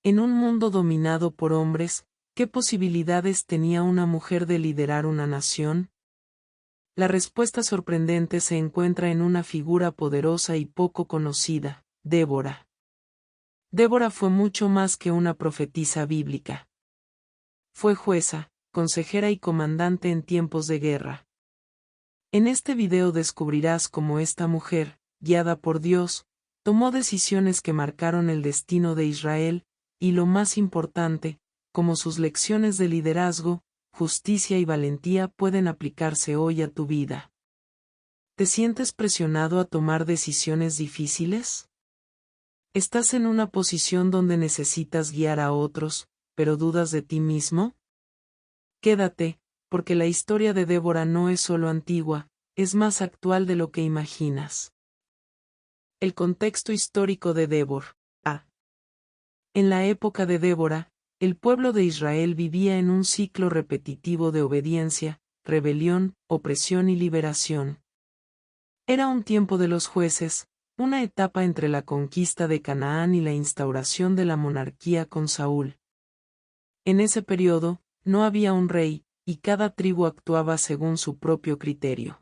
En un mundo dominado por hombres, ¿qué posibilidades tenía una mujer de liderar una nación? La respuesta sorprendente se encuentra en una figura poderosa y poco conocida, Débora. Débora fue mucho más que una profetisa bíblica. Fue jueza, consejera y comandante en tiempos de guerra. En este video descubrirás cómo esta mujer, guiada por Dios, tomó decisiones que marcaron el destino de Israel, y lo más importante, cómo sus lecciones de liderazgo, justicia y valentía pueden aplicarse hoy a tu vida. ¿Te sientes presionado a tomar decisiones difíciles? ¿Estás en una posición donde necesitas guiar a otros, pero dudas de ti mismo? Quédate, porque la historia de Débora no es solo antigua, es más actual de lo que imaginas. El contexto histórico de Débora. En la época de Débora, el pueblo de Israel vivía en un ciclo repetitivo de obediencia, rebelión, opresión y liberación. Era un tiempo de los jueces, una etapa entre la conquista de Canaán y la instauración de la monarquía con Saúl. En ese periodo, no había un rey, y cada tribu actuaba según su propio criterio.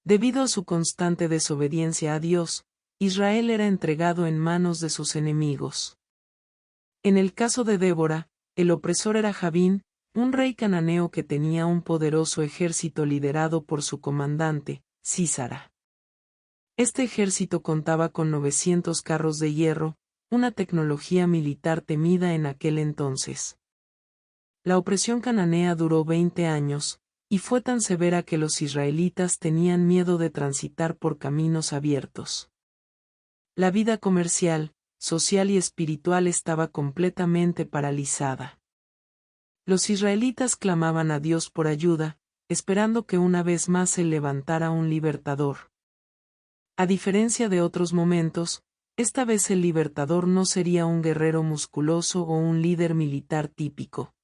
Debido a su constante desobediencia a Dios, Israel era entregado en manos de sus enemigos. En el caso de Débora, el opresor era Jabín, un rey cananeo que tenía un poderoso ejército liderado por su comandante, Sísara. Este ejército contaba con 900 carros de hierro, una tecnología militar temida en aquel entonces. La opresión cananea duró 20 años, y fue tan severa que los israelitas tenían miedo de transitar por caminos abiertos. La vida comercial, social y espiritual estaba completamente paralizada. Los israelitas clamaban a Dios por ayuda, esperando que una vez más se levantara un libertador. A diferencia de otros momentos, esta vez el libertador no sería un guerrero musculoso o un líder militar típico.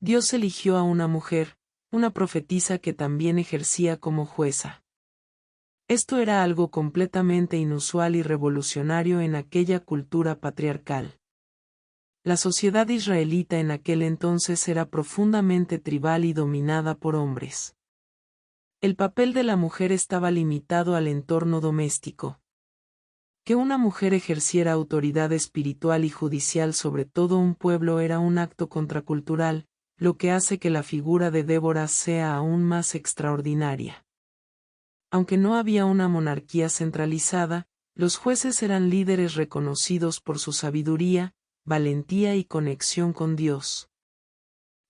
Dios eligió a una mujer, una profetisa que también ejercía como jueza. Esto era algo completamente inusual y revolucionario en aquella cultura patriarcal. La sociedad israelita en aquel entonces era profundamente tribal y dominada por hombres. El papel de la mujer estaba limitado al entorno doméstico. Que una mujer ejerciera autoridad espiritual y judicial sobre todo un pueblo era un acto contracultural, lo que hace que la figura de Débora sea aún más extraordinaria. Aunque no había una monarquía centralizada, los jueces eran líderes reconocidos por su sabiduría, valentía y conexión con Dios.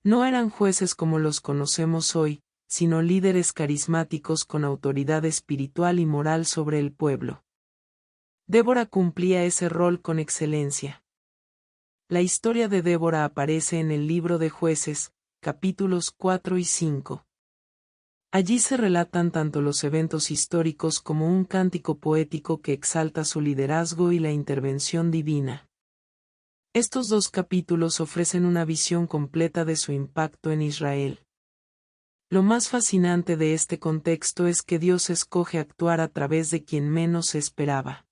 No eran jueces como los conocemos hoy, sino líderes carismáticos con autoridad espiritual y moral sobre el pueblo. Débora cumplía ese rol con excelencia. La historia de Débora aparece en el libro de Jueces, capítulos 4 y 5. Allí se relatan tanto los eventos históricos como un cántico poético que exalta su liderazgo y la intervención divina. Estos dos capítulos ofrecen una visión completa de su impacto en Israel. Lo más fascinante de este contexto es que Dios escoge actuar a través de quien menos se esperaba.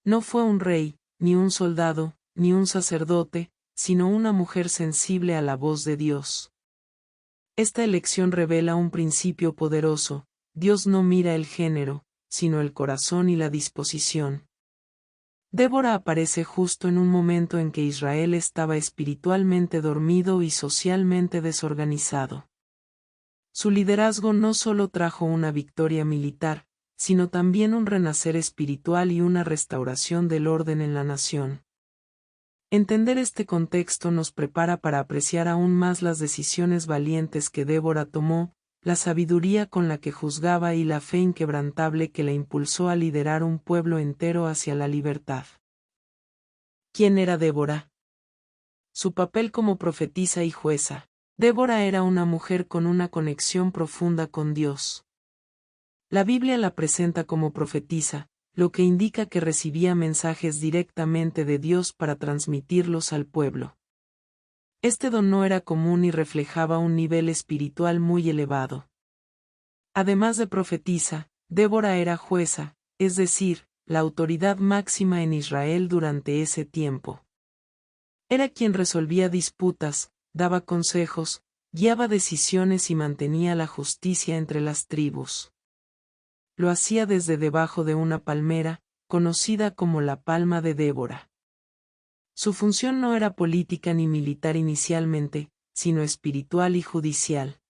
No fue un rey, ni un soldado, ni un sacerdote, sino una mujer sensible a la voz de Dios. Esta elección revela un principio poderoso: Dios no mira el género, sino el corazón y la disposición. Débora aparece justo en un momento en que Israel estaba espiritualmente dormido y socialmente desorganizado. Su liderazgo no solo trajo una victoria militar, sino también un renacer espiritual y una restauración del orden en la nación. Entender este contexto nos prepara para apreciar aún más las decisiones valientes que Débora tomó, la sabiduría con la que juzgaba y la fe inquebrantable que la impulsó a liderar un pueblo entero hacia la libertad. ¿Quién era Débora? Su papel como profetisa y jueza. Débora era una mujer con una conexión profunda con Dios. La Biblia la presenta como profetisa, lo que indica que recibía mensajes directamente de Dios para transmitirlos al pueblo. Este don no era común y reflejaba un nivel espiritual muy elevado. Además de profetisa, Débora era jueza, es decir, la autoridad máxima en Israel durante ese tiempo. Era quien resolvía disputas, daba consejos, guiaba decisiones y mantenía la justicia entre las tribus. Lo hacía desde debajo de una palmera, conocida como la palma de Débora. Su función no era política ni militar inicialmente, sino espiritual y judicial.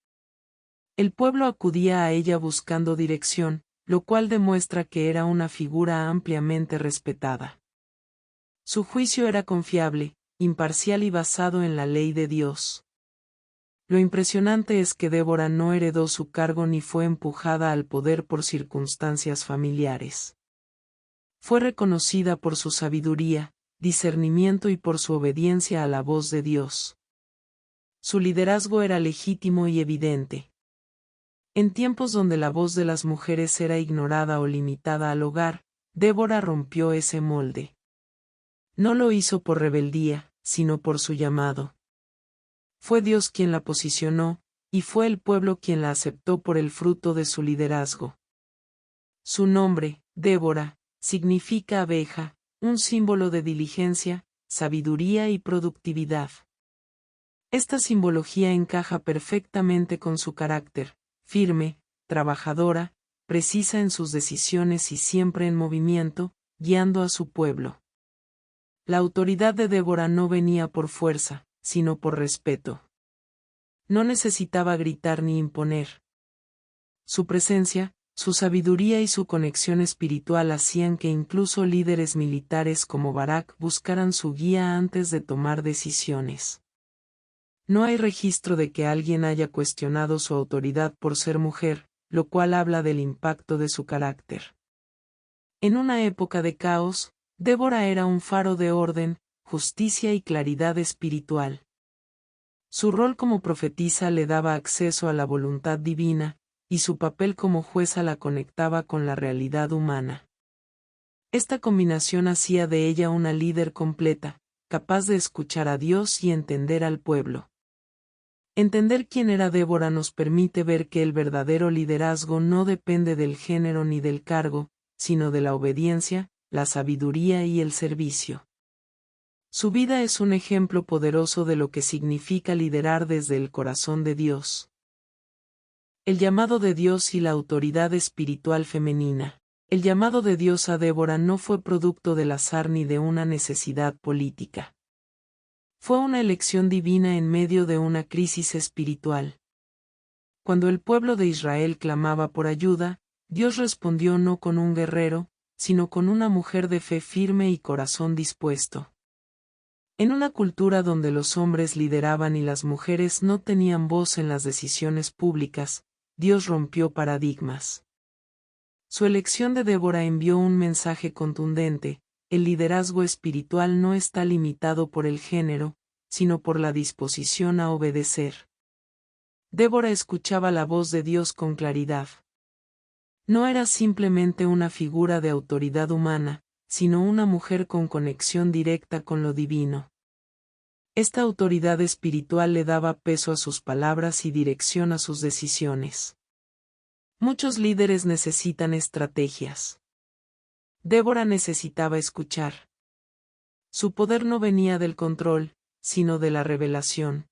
El pueblo acudía a ella buscando dirección, lo cual demuestra que era una figura ampliamente respetada. Su juicio era confiable, imparcial y basado en la ley de Dios. Lo impresionante es que Débora no heredó su cargo ni fue empujada al poder por circunstancias familiares. Fue reconocida por su sabiduría, discernimiento y por su obediencia a la voz de Dios. Su liderazgo era legítimo y evidente. En tiempos donde la voz de las mujeres era ignorada o limitada al hogar, Débora rompió ese molde. No lo hizo por rebeldía, sino por su llamado. Fue Dios quien la posicionó, y fue el pueblo quien la aceptó por el fruto de su liderazgo. Su nombre, Débora, significa abeja, un símbolo de diligencia, sabiduría y productividad. Esta simbología encaja perfectamente con su carácter, firme, trabajadora, precisa en sus decisiones y siempre en movimiento, guiando a su pueblo. La autoridad de Débora no venía por fuerza, sino por respeto. No necesitaba gritar ni imponer. Su presencia, su sabiduría y su conexión espiritual hacían que incluso líderes militares como Barak buscaran su guía antes de tomar decisiones. No hay registro de que alguien haya cuestionado su autoridad por ser mujer, lo cual habla del impacto de su carácter. En una época de caos, Débora era un faro de orden, justicia y claridad espiritual. Su rol como profetisa le daba acceso a la voluntad divina, y su papel como jueza la conectaba con la realidad humana. Esta combinación hacía de ella una líder completa, capaz de escuchar a Dios y entender al pueblo. Entender quién era Débora nos permite ver que el verdadero liderazgo no depende del género ni del cargo, sino de la obediencia, la sabiduría y el servicio. Su vida es un ejemplo poderoso de lo que significa liderar desde el corazón de Dios. El llamado de Dios y la autoridad espiritual femenina. El llamado de Dios a Débora no fue producto del azar ni de una necesidad política. Fue una elección divina en medio de una crisis espiritual. Cuando el pueblo de Israel clamaba por ayuda, Dios respondió no con un guerrero, sino con una mujer de fe firme y corazón dispuesto. En una cultura donde los hombres lideraban y las mujeres no tenían voz en las decisiones públicas, Dios rompió paradigmas. Su elección de Débora envió un mensaje contundente: el liderazgo espiritual no está limitado por el género, sino por la disposición a obedecer. Débora escuchaba la voz de Dios con claridad. No era simplemente una figura de autoridad humana, sino una mujer con conexión directa con lo divino. Esta autoridad espiritual le daba peso a sus palabras y dirección a sus decisiones. Muchos líderes necesitan estrategias. Débora necesitaba escuchar. Su poder no venía del control, sino de la revelación.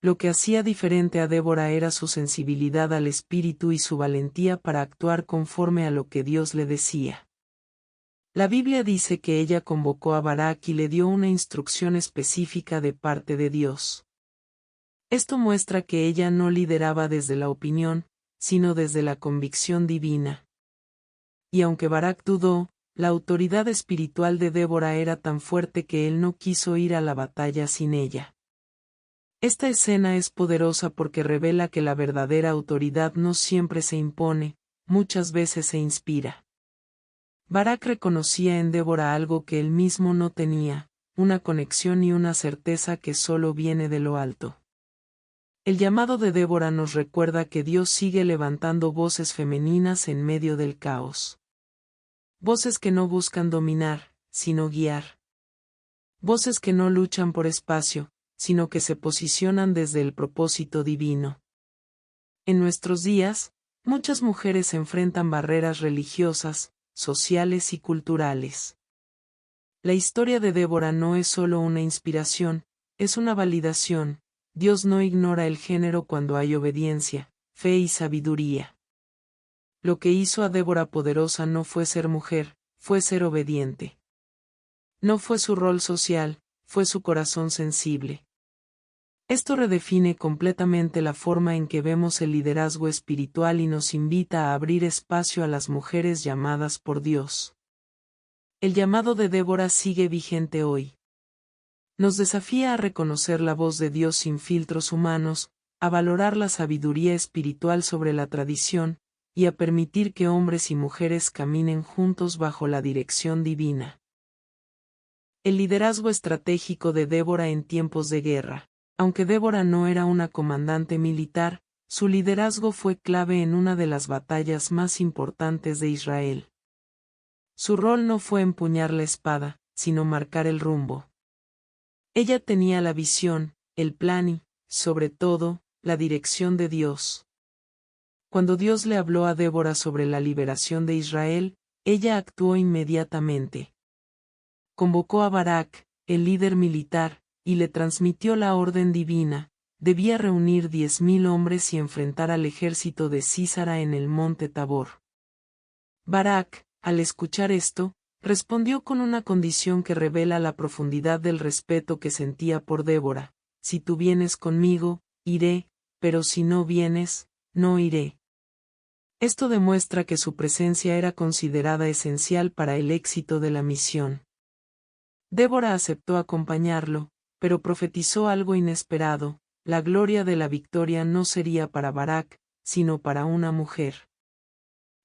Lo que hacía diferente a Débora era su sensibilidad al espíritu y su valentía para actuar conforme a lo que Dios le decía. La Biblia dice que ella convocó a Barak y le dio una instrucción específica de parte de Dios. Esto muestra que ella no lideraba desde la opinión, sino desde la convicción divina. Y aunque Barak dudó, la autoridad espiritual de Débora era tan fuerte que él no quiso ir a la batalla sin ella. Esta escena es poderosa porque revela que la verdadera autoridad no siempre se impone, muchas veces se inspira. Barak reconocía en Débora algo que él mismo no tenía, una conexión y una certeza que solo viene de lo alto. El llamado de Débora nos recuerda que Dios sigue levantando voces femeninas en medio del caos. Voces que no buscan dominar, sino guiar. Voces que no luchan por espacio, sino que se posicionan desde el propósito divino. En nuestros días, muchas mujeres enfrentan barreras religiosas, sociales y culturales. La historia de Débora no es solo una inspiración, es una validación. Dios no ignora el género cuando hay obediencia, fe y sabiduría. Lo que hizo a Débora poderosa no fue ser mujer, fue ser obediente. No fue su rol social, fue su corazón sensible. Esto redefine completamente la forma en que vemos el liderazgo espiritual y nos invita a abrir espacio a las mujeres llamadas por Dios. El llamado de Débora sigue vigente hoy. Nos desafía a reconocer la voz de Dios sin filtros humanos, a valorar la sabiduría espiritual sobre la tradición, y a permitir que hombres y mujeres caminen juntos bajo la dirección divina. El liderazgo estratégico de Débora en tiempos de guerra. Aunque Débora no era una comandante militar, su liderazgo fue clave en una de las batallas más importantes de Israel. Su rol no fue empuñar la espada, sino marcar el rumbo. Ella tenía la visión, el plan y, sobre todo, la dirección de Dios. Cuando Dios le habló a Débora sobre la liberación de Israel, ella actuó inmediatamente. Convocó a Barak, el líder militar, y le transmitió la orden divina: debía reunir 10.000 hombres y enfrentar al ejército de Sísara en el monte Tabor. Barak, al escuchar esto, respondió con una condición que revela la profundidad del respeto que sentía por Débora: si tú vienes conmigo, iré, pero si no vienes, no iré. Esto demuestra que su presencia era considerada esencial para el éxito de la misión. Débora aceptó acompañarlo, pero profetizó algo inesperado: la gloria de la victoria no sería para Barak, sino para una mujer.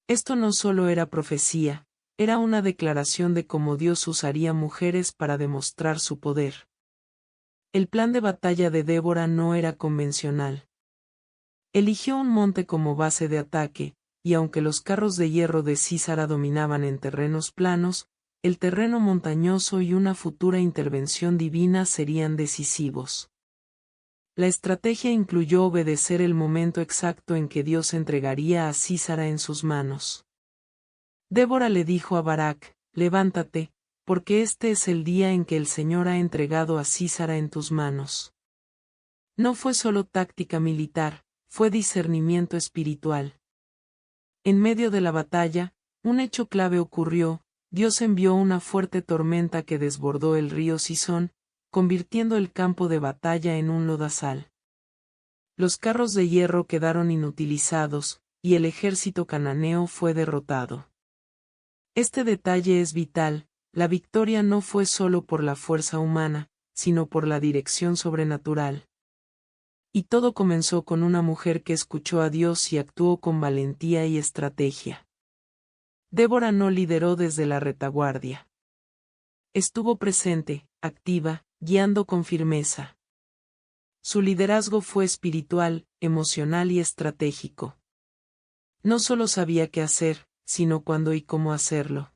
Esto no solo era profecía, era una declaración de cómo Dios usaría mujeres para demostrar su poder. El plan de batalla de Débora no era convencional. Eligió un monte como base de ataque, y aunque los carros de hierro de Sísara dominaban en terrenos planos, el terreno montañoso y una futura intervención divina serían decisivos. La estrategia incluyó obedecer el momento exacto en que Dios entregaría a Sísara en sus manos. Débora le dijo a Barak: levántate, porque este es el día en que el Señor ha entregado a Sísara en tus manos. No fue solo táctica militar, fue discernimiento espiritual. En medio de la batalla, un hecho clave ocurrió: Dios envió una fuerte tormenta que desbordó el río Cisón, convirtiendo el campo de batalla en un lodazal. Los carros de hierro quedaron inutilizados, y el ejército cananeo fue derrotado. Este detalle es vital: la victoria no fue solo por la fuerza humana, sino por la dirección sobrenatural. Y todo comenzó con una mujer que escuchó a Dios y actuó con valentía y estrategia. Débora no lideró desde la retaguardia. Estuvo presente, activa, guiando con firmeza. Su liderazgo fue espiritual, emocional y estratégico. No solo sabía qué hacer, sino cuándo y cómo hacerlo.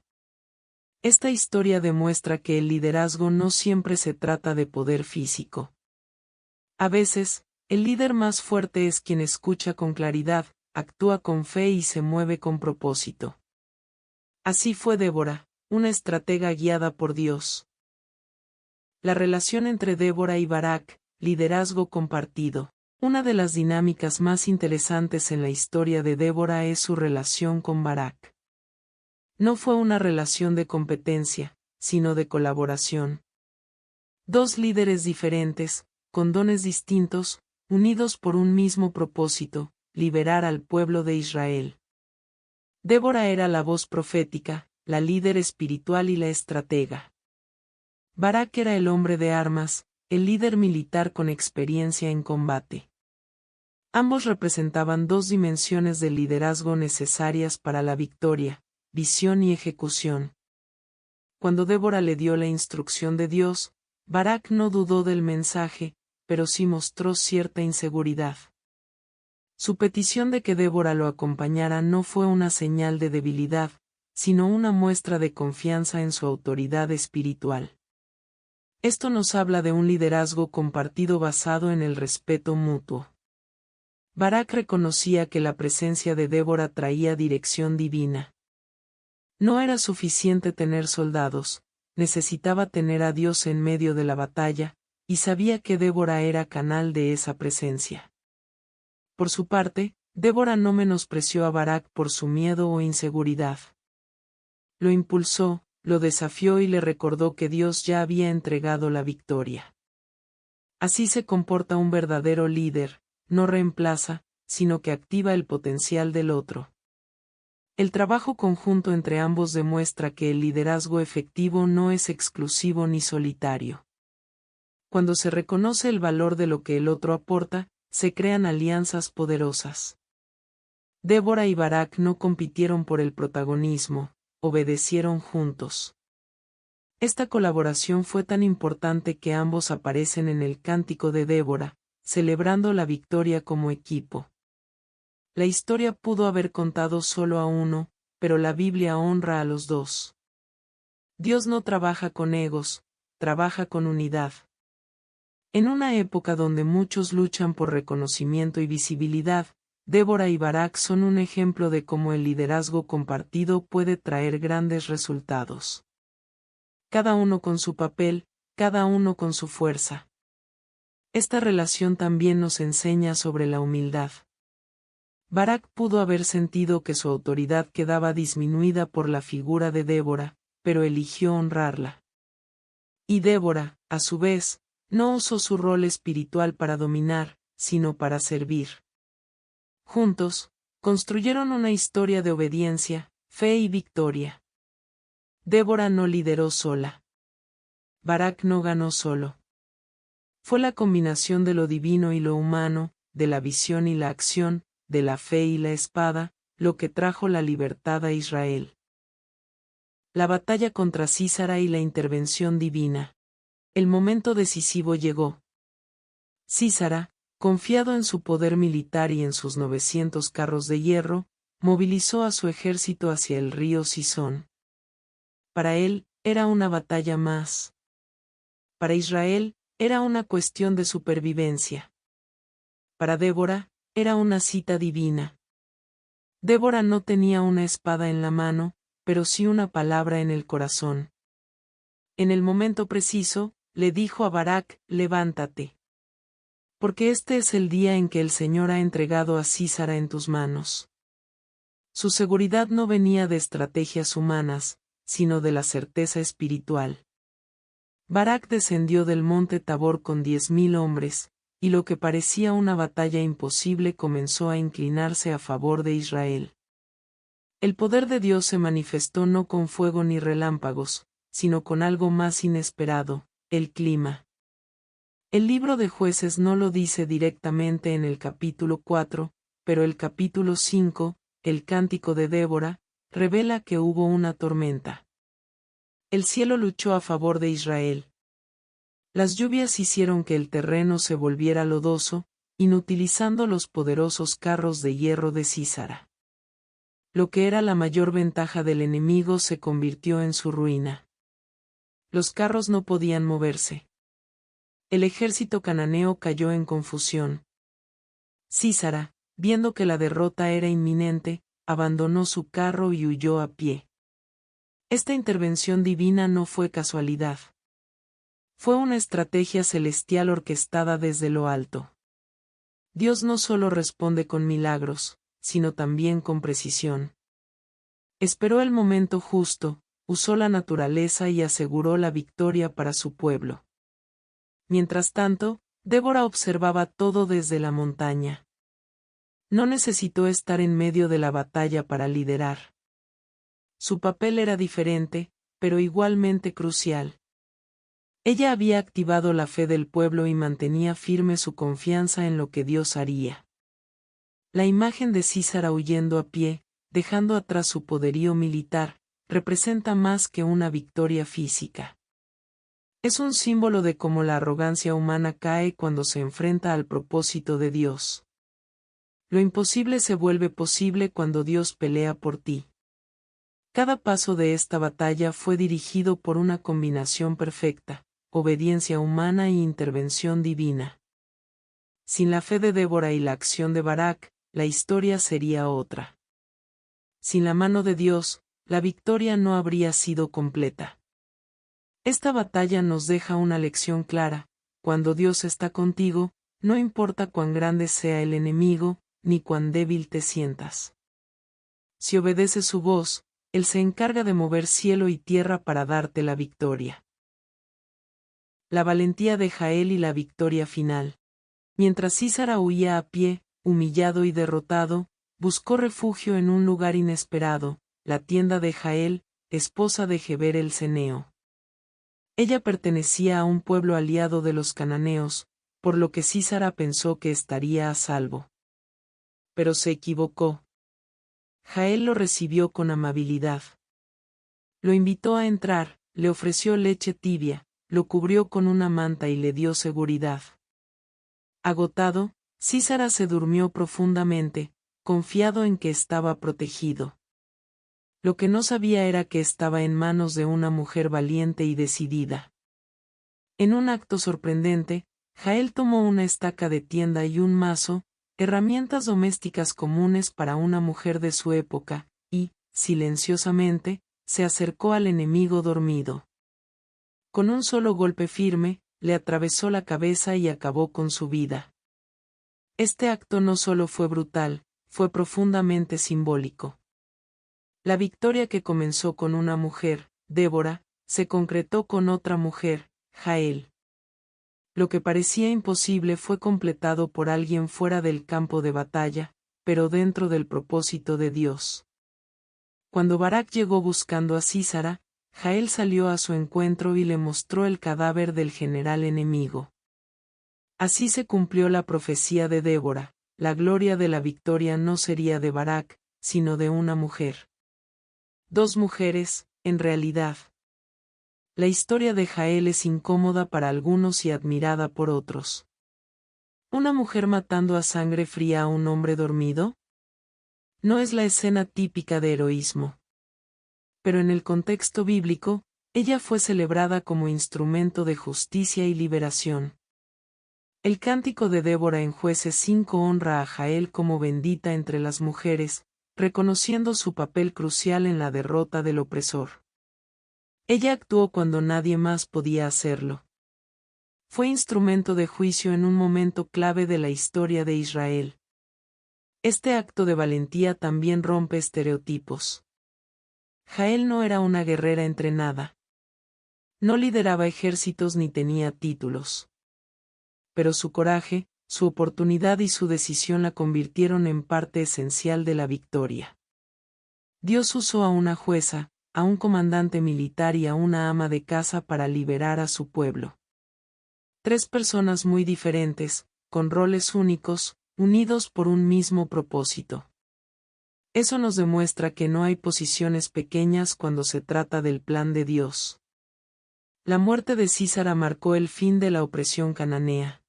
Esta historia demuestra que el liderazgo no siempre se trata de poder físico. A veces, el líder más fuerte es quien escucha con claridad, actúa con fe y se mueve con propósito. Así fue Débora, una estratega guiada por Dios. La relación entre Débora y Barak, liderazgo compartido. Una de las dinámicas más interesantes en la historia de Débora es su relación con Barak. No fue una relación de competencia, sino de colaboración. Dos líderes diferentes, con dones distintos, unidos por un mismo propósito: liberar al pueblo de Israel. Débora era la voz profética, la líder espiritual y la estratega. Barak era el hombre de armas, el líder militar con experiencia en combate. Ambos representaban dos dimensiones del liderazgo necesarias para la victoria: visión y ejecución. Cuando Débora le dio la instrucción de Dios, Barak no dudó del mensaje, pero sí mostró cierta inseguridad. Su petición de que Débora lo acompañara no fue una señal de debilidad, sino una muestra de confianza en su autoridad espiritual. Esto nos habla de un liderazgo compartido basado en el respeto mutuo. Barak reconocía que la presencia de Débora traía dirección divina. No era suficiente tener soldados, necesitaba tener a Dios en medio de la batalla, y sabía que Débora era canal de esa presencia. Por su parte, Débora no menospreció a Barak por su miedo o inseguridad. Lo impulsó, lo desafió y le recordó que Dios ya había entregado la victoria. Así se comporta un verdadero líder, no reemplaza, sino que activa el potencial del otro. El trabajo conjunto entre ambos demuestra que el liderazgo efectivo no es exclusivo ni solitario. Cuando se reconoce el valor de lo que el otro aporta, se crean alianzas poderosas. Débora y Barak no compitieron por el protagonismo, obedecieron juntos. Esta colaboración fue tan importante que ambos aparecen en el Cántico de Débora, celebrando la victoria como equipo. La historia pudo haber contado solo a uno, pero la Biblia honra a los dos. Dios no trabaja con egos, trabaja con unidad. En una época donde muchos luchan por reconocimiento y visibilidad, Débora y Barak son un ejemplo de cómo el liderazgo compartido puede traer grandes resultados. Cada uno con su papel, cada uno con su fuerza. Esta relación también nos enseña sobre la humildad. Barak pudo haber sentido que su autoridad quedaba disminuida por la figura de Débora, pero eligió honrarla. Y Débora, a su vez, no usó su rol espiritual para dominar, sino para servir. Juntos, construyeron una historia de obediencia, fe y victoria. Débora no lideró sola. Barak no ganó solo. Fue la combinación de lo divino y lo humano, de la visión y la acción, de la fe y la espada, lo que trajo la libertad a Israel. La batalla contra Sísara y la intervención divina. El momento decisivo llegó. Sísara, confiado en su poder militar y en sus 900 carros de hierro, movilizó a su ejército hacia el río Sison. Para él, era una batalla más. Para Israel, era una cuestión de supervivencia. Para Débora, era una cita divina. Débora no tenía una espada en la mano, pero sí una palabra en el corazón. En el momento preciso, le dijo a Barak, levántate. Porque este es el día en que el Señor ha entregado a Sísara en tus manos. Su seguridad no venía de estrategias humanas, sino de la certeza espiritual. Barak descendió del monte Tabor con 10,000 hombres, y lo que parecía una batalla imposible comenzó a inclinarse a favor de Israel. El poder de Dios se manifestó no con fuego ni relámpagos, sino con algo más inesperado, el clima. El libro de Jueces no lo dice directamente en el capítulo 4, pero el capítulo 5, el Cántico de Débora, revela que hubo una tormenta. El cielo luchó a favor de Israel. Las lluvias hicieron que el terreno se volviera lodoso, inutilizando los poderosos carros de hierro de Sísara. Lo que era la mayor ventaja del enemigo se convirtió en su ruina. Los carros no podían moverse. El ejército cananeo cayó en confusión. Sísara, viendo que la derrota era inminente, abandonó su carro y huyó a pie. Esta intervención divina no fue casualidad. Fue una estrategia celestial orquestada desde lo alto. Dios no solo responde con milagros, sino también con precisión. Esperó el momento justo, usó la naturaleza y aseguró la victoria para su pueblo. Mientras tanto, Débora observaba todo desde la montaña. No necesitó estar en medio de la batalla para liderar. Su papel era diferente, pero igualmente crucial. Ella había activado la fe del pueblo y mantenía firme su confianza en lo que Dios haría. La imagen de Sísara huyendo a pie, dejando atrás su poderío militar, representa más que una victoria física. Es un símbolo de cómo la arrogancia humana cae cuando se enfrenta al propósito de Dios. Lo imposible se vuelve posible cuando Dios pelea por ti. Cada paso de esta batalla fue dirigido por una combinación perfecta, obediencia humana e intervención divina. Sin la fe de Débora y la acción de Barak, la historia sería otra. Sin la mano de Dios, la victoria no habría sido completa. Esta batalla nos deja una lección clara: cuando Dios está contigo, no importa cuán grande sea el enemigo, ni cuán débil te sientas. Si obedeces su voz, Él se encarga de mover cielo y tierra para darte la victoria. La valentía de Jael y la victoria final. Mientras Sísara huía a pie, humillado y derrotado, buscó refugio en un lugar inesperado, la tienda de Jael, esposa de Geber el Ceneo. Ella pertenecía a un pueblo aliado de los cananeos, por lo que Sísara pensó que estaría a salvo. Pero se equivocó. Jael lo recibió con amabilidad. Lo invitó a entrar, le ofreció leche tibia, lo cubrió con una manta y le dio seguridad. Agotado, Sísara se durmió profundamente, confiado en que estaba protegido. Lo que no sabía era que estaba en manos de una mujer valiente y decidida. En un acto sorprendente, Jael tomó una estaca de tienda y un mazo, herramientas domésticas comunes para una mujer de su época, y, silenciosamente, se acercó al enemigo dormido. Con un solo golpe firme, le atravesó la cabeza y acabó con su vida. Este acto no solo fue brutal, fue profundamente simbólico. La victoria que comenzó con una mujer, Débora, se concretó con otra mujer, Jael. Lo que parecía imposible fue completado por alguien fuera del campo de batalla, pero dentro del propósito de Dios. Cuando Barak llegó buscando a Sísara, Jael salió a su encuentro y le mostró el cadáver del general enemigo. Así se cumplió la profecía de Débora: la gloria de la victoria no sería de Barak, sino de una mujer. Dos mujeres, en realidad. La historia de Jael es incómoda para algunos y admirada por otros. ¿Una mujer matando a sangre fría a un hombre dormido? No es la escena típica de heroísmo. Pero en el contexto bíblico, ella fue celebrada como instrumento de justicia y liberación. El cántico de Débora en Jueces 5 honra a Jael como bendita entre las mujeres, reconociendo su papel crucial en la derrota del opresor. Ella actuó cuando nadie más podía hacerlo. Fue instrumento de juicio en un momento clave de la historia de Israel. Este acto de valentía también rompe estereotipos. Jael no era una guerrera entrenada. No lideraba ejércitos ni tenía títulos. Pero su coraje, su oportunidad y su decisión la convirtieron en parte esencial de la victoria. Dios usó a una jueza, a un comandante militar y a una ama de casa para liberar a su pueblo. Tres personas muy diferentes, con roles únicos, unidos por un mismo propósito. Eso nos demuestra que no hay posiciones pequeñas cuando se trata del plan de Dios. La muerte de Sísara marcó el fin de la opresión cananea.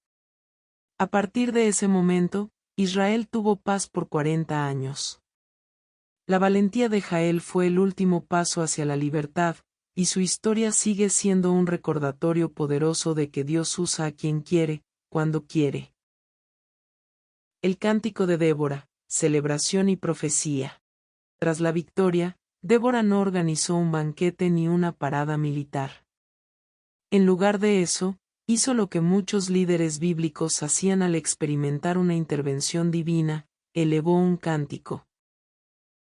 A partir de ese momento, Israel tuvo paz por 40 años. La valentía de Jael fue el último paso hacia la libertad, y su historia sigue siendo un recordatorio poderoso de que Dios usa a quien quiere, cuando quiere. El cántico de Débora, celebración y profecía. Tras la victoria, Débora no organizó un banquete ni una parada militar. En lugar de eso, hizo lo que muchos líderes bíblicos hacían al experimentar una intervención divina: elevó un cántico.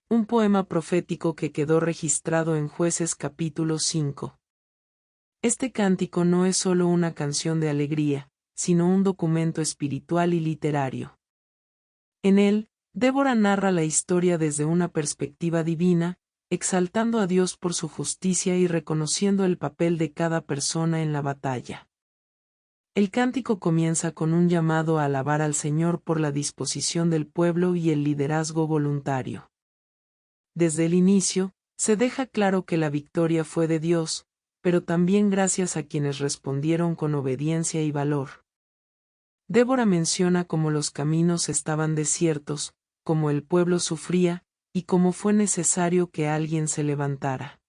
Un poema profético que quedó registrado en Jueces capítulo 5. Este cántico no es solo una canción de alegría, sino un documento espiritual y literario. En él, Débora narra la historia desde una perspectiva divina, exaltando a Dios por su justicia y reconociendo el papel de cada persona en la batalla. El cántico comienza con un llamado a alabar al Señor por la disposición del pueblo y el liderazgo voluntario. Desde el inicio, se deja claro que la victoria fue de Dios, pero también gracias a quienes respondieron con obediencia y valor. Débora menciona cómo los caminos estaban desiertos, cómo el pueblo sufría, y cómo fue necesario que alguien se levantara.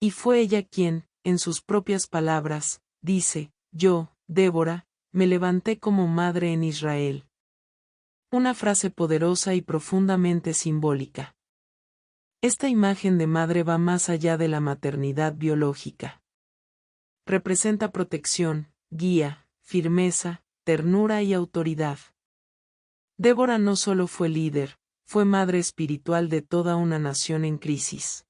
Y fue ella quien, en sus propias palabras, dice: yo, Débora, me levanté como madre en Israel. Una frase poderosa y profundamente simbólica. Esta imagen de madre va más allá de la maternidad biológica. Representa protección, guía, firmeza, ternura y autoridad. Débora no solo fue líder, fue madre espiritual de toda una nación en crisis.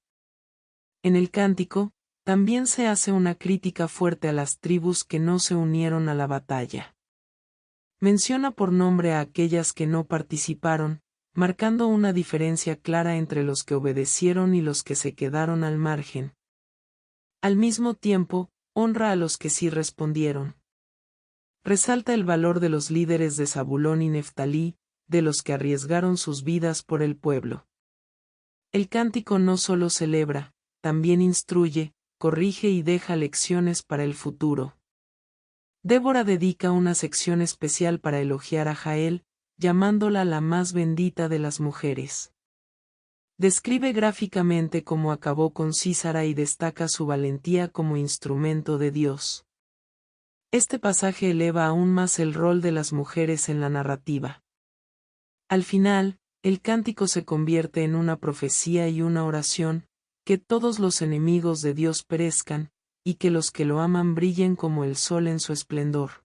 En el cántico, también se hace una crítica fuerte a las tribus que no se unieron a la batalla. Menciona por nombre a aquellas que no participaron, marcando una diferencia clara entre los que obedecieron y los que se quedaron al margen. Al mismo tiempo, honra a los que sí respondieron. Resalta el valor de los líderes de Zabulón y Neftalí, de los que arriesgaron sus vidas por el pueblo. El cántico no solo celebra, también instruye, corrige y deja lecciones para el futuro. Débora dedica una sección especial para elogiar a Jael, llamándola la más bendita de las mujeres. Describe gráficamente cómo acabó con Sísara y destaca su valentía como instrumento de Dios. Este pasaje eleva aún más el rol de las mujeres en la narrativa. Al final, el cántico se convierte en una profecía y una oración, que todos los enemigos de Dios perezcan, y que los que lo aman brillen como el sol en su esplendor.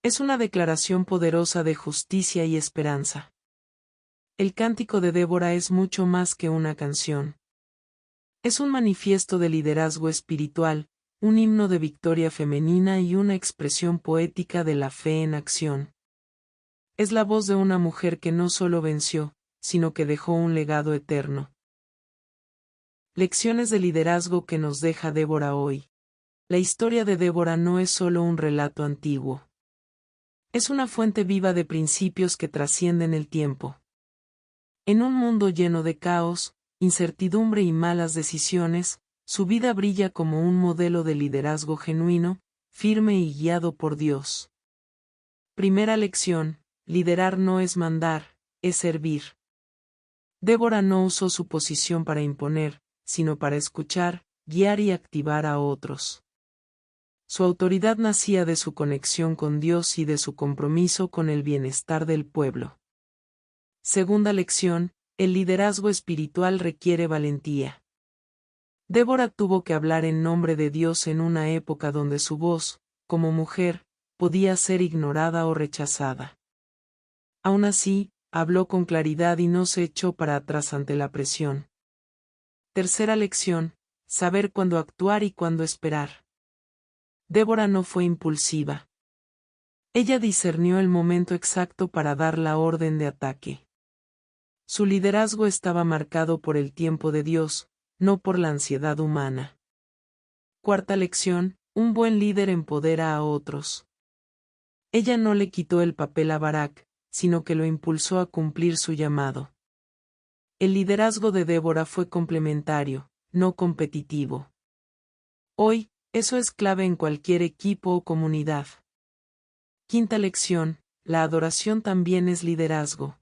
Es una declaración poderosa de justicia y esperanza. El cántico de Débora es mucho más que una canción. Es un manifiesto de liderazgo espiritual, un himno de victoria femenina y una expresión poética de la fe en acción. Es la voz de una mujer que no solo venció, sino que dejó un legado eterno. Lecciones de liderazgo que nos deja Débora hoy. La historia de Débora no es solo un relato antiguo. Es una fuente viva de principios que trascienden el tiempo. En un mundo lleno de caos, incertidumbre y malas decisiones, su vida brilla como un modelo de liderazgo genuino, firme y guiado por Dios. Primera lección: liderar no es mandar, es servir. Débora no usó su posición para imponer, sino para escuchar, guiar y activar a otros. Su autoridad nacía de su conexión con Dios y de su compromiso con el bienestar del pueblo. Segunda lección: el liderazgo espiritual requiere valentía. Débora tuvo que hablar en nombre de Dios en una época donde su voz, como mujer, podía ser ignorada o rechazada. Aún así, habló con claridad y no se echó para atrás ante la presión. Tercera lección: saber cuándo actuar y cuándo esperar. Débora no fue impulsiva. Ella discernió el momento exacto para dar la orden de ataque. Su liderazgo estaba marcado por el tiempo de Dios, no por la ansiedad humana. Cuarta lección: un buen líder empodera a otros. Ella no le quitó el papel a Barak, sino que lo impulsó a cumplir su llamado. El liderazgo de Débora fue complementario, no competitivo. Hoy, eso es clave en cualquier equipo o comunidad. Quinta lección: la adoración también es liderazgo.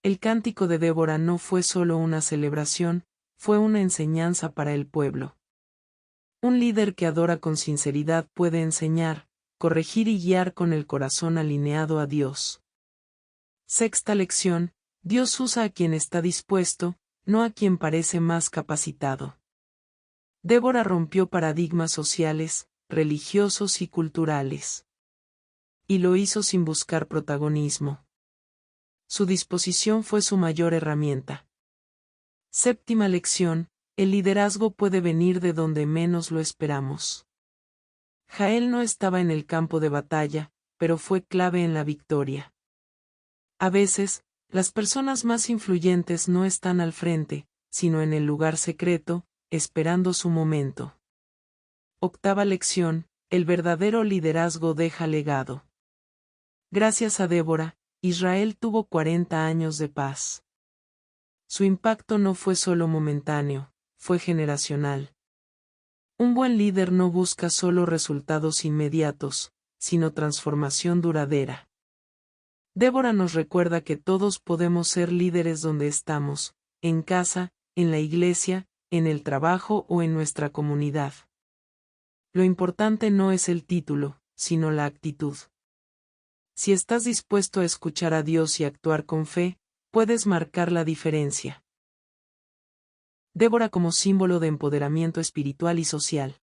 El cántico de Débora no fue solo una celebración, fue una enseñanza para el pueblo. Un líder que adora con sinceridad puede enseñar, corregir y guiar con el corazón alineado a Dios. Sexta lección: Dios usa a quien está dispuesto, no a quien parece más capacitado. Débora rompió paradigmas sociales, religiosos y culturales. Y lo hizo sin buscar protagonismo. Su disposición fue su mayor herramienta. Séptima lección: el liderazgo puede venir de donde menos lo esperamos. Jael no estaba en el campo de batalla, pero fue clave en la victoria. A veces, las personas más influyentes no están al frente, sino en el lugar secreto, esperando su momento. Octava lección: el verdadero liderazgo deja legado. Gracias a Débora, Israel tuvo 40 años de paz. Su impacto no fue solo momentáneo, fue generacional. Un buen líder no busca solo resultados inmediatos, sino transformación duradera. Débora nos recuerda que todos podemos ser líderes donde estamos, en casa, en la iglesia, en el trabajo o en nuestra comunidad. Lo importante no es el título, sino la actitud. Si estás dispuesto a escuchar a Dios y actuar con fe, puedes marcar la diferencia. Débora como símbolo de empoderamiento espiritual y social.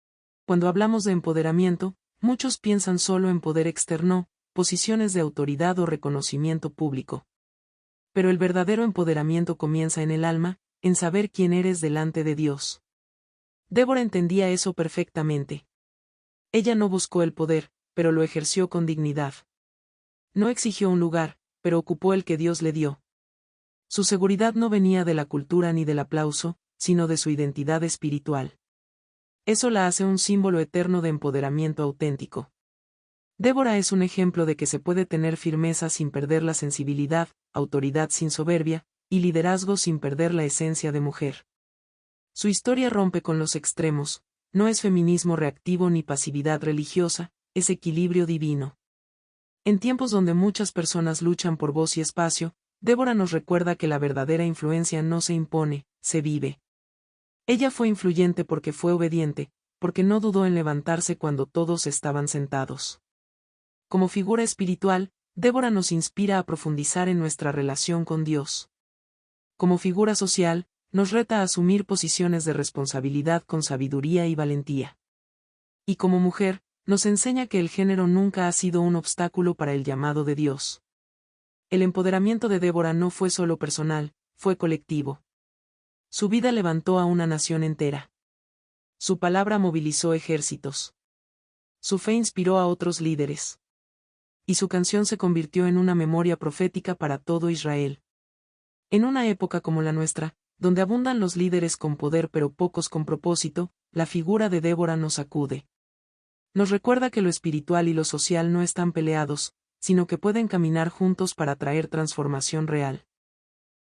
Cuando hablamos de empoderamiento, muchos piensan solo en poder externo, posiciones de autoridad o reconocimiento público. Pero el verdadero empoderamiento comienza en el alma, en saber quién eres delante de Dios. Débora entendía eso perfectamente. Ella no buscó el poder, pero lo ejerció con dignidad. No exigió un lugar, pero ocupó el que Dios le dio. Su seguridad no venía de la cultura ni del aplauso, sino de su identidad espiritual. Eso la hace un símbolo eterno de empoderamiento auténtico. Débora es un ejemplo de que se puede tener firmeza sin perder la sensibilidad, autoridad sin soberbia, y liderazgo sin perder la esencia de mujer. Su historia rompe con los extremos, no es feminismo reactivo ni pasividad religiosa, es equilibrio divino. En tiempos donde muchas personas luchan por voz y espacio, Débora nos recuerda que la verdadera influencia no se impone, se vive. Ella fue influyente porque fue obediente, porque no dudó en levantarse cuando todos estaban sentados. Como figura espiritual, Débora nos inspira a profundizar en nuestra relación con Dios. Como figura social, nos reta a asumir posiciones de responsabilidad con sabiduría y valentía. Y como mujer, nos enseña que el género nunca ha sido un obstáculo para el llamado de Dios. El empoderamiento de Débora no fue solo personal, fue colectivo. Su vida levantó a una nación entera. Su palabra movilizó ejércitos. Su fe inspiró a otros líderes. Y su canción se convirtió en una memoria profética para todo Israel. En una época como la nuestra, donde abundan los líderes con poder pero pocos con propósito, la figura de Débora nos sacude. Nos recuerda que lo espiritual y lo social no están peleados, sino que pueden caminar juntos para traer transformación real.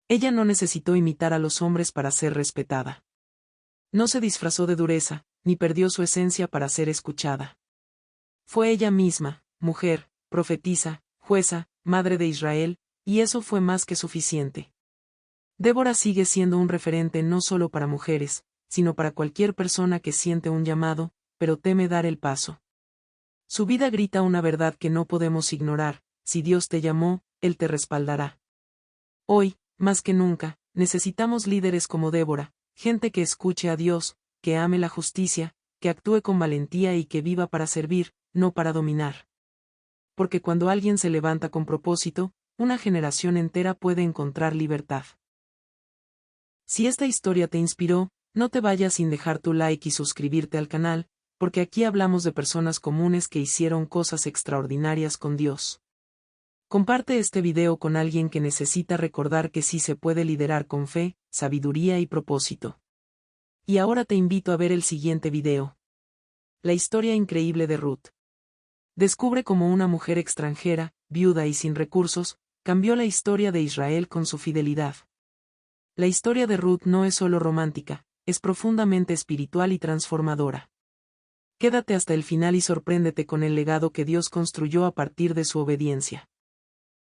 Ella no necesitó imitar a los hombres para ser respetada. No se disfrazó de dureza, ni perdió su esencia para ser escuchada. Fue ella misma, mujer, profetisa, jueza, madre de Israel, y eso fue más que suficiente. Débora sigue siendo un referente no solo para mujeres, sino para cualquier persona que siente un llamado, pero teme dar el paso. Su vida grita una verdad que no podemos ignorar: si Dios te llamó, Él te respaldará. Hoy, más que nunca, necesitamos líderes como Débora, gente que escuche a Dios, que ame la justicia, que actúe con valentía y que viva para servir, no para dominar. Porque cuando alguien se levanta con propósito, una generación entera puede encontrar libertad. Si esta historia te inspiró, no te vayas sin dejar tu like y suscribirte al canal, porque aquí hablamos de personas comunes que hicieron cosas extraordinarias con Dios. Comparte este video con alguien que necesita recordar que sí se puede liderar con fe, sabiduría y propósito. Y ahora te invito a ver el siguiente video. La historia increíble de Ruth. Descubre cómo una mujer extranjera, viuda y sin recursos, cambió la historia de Israel con su fidelidad. La historia de Ruth no es solo romántica, es profundamente espiritual y transformadora. Quédate hasta el final y sorpréndete con el legado que Dios construyó a partir de su obediencia.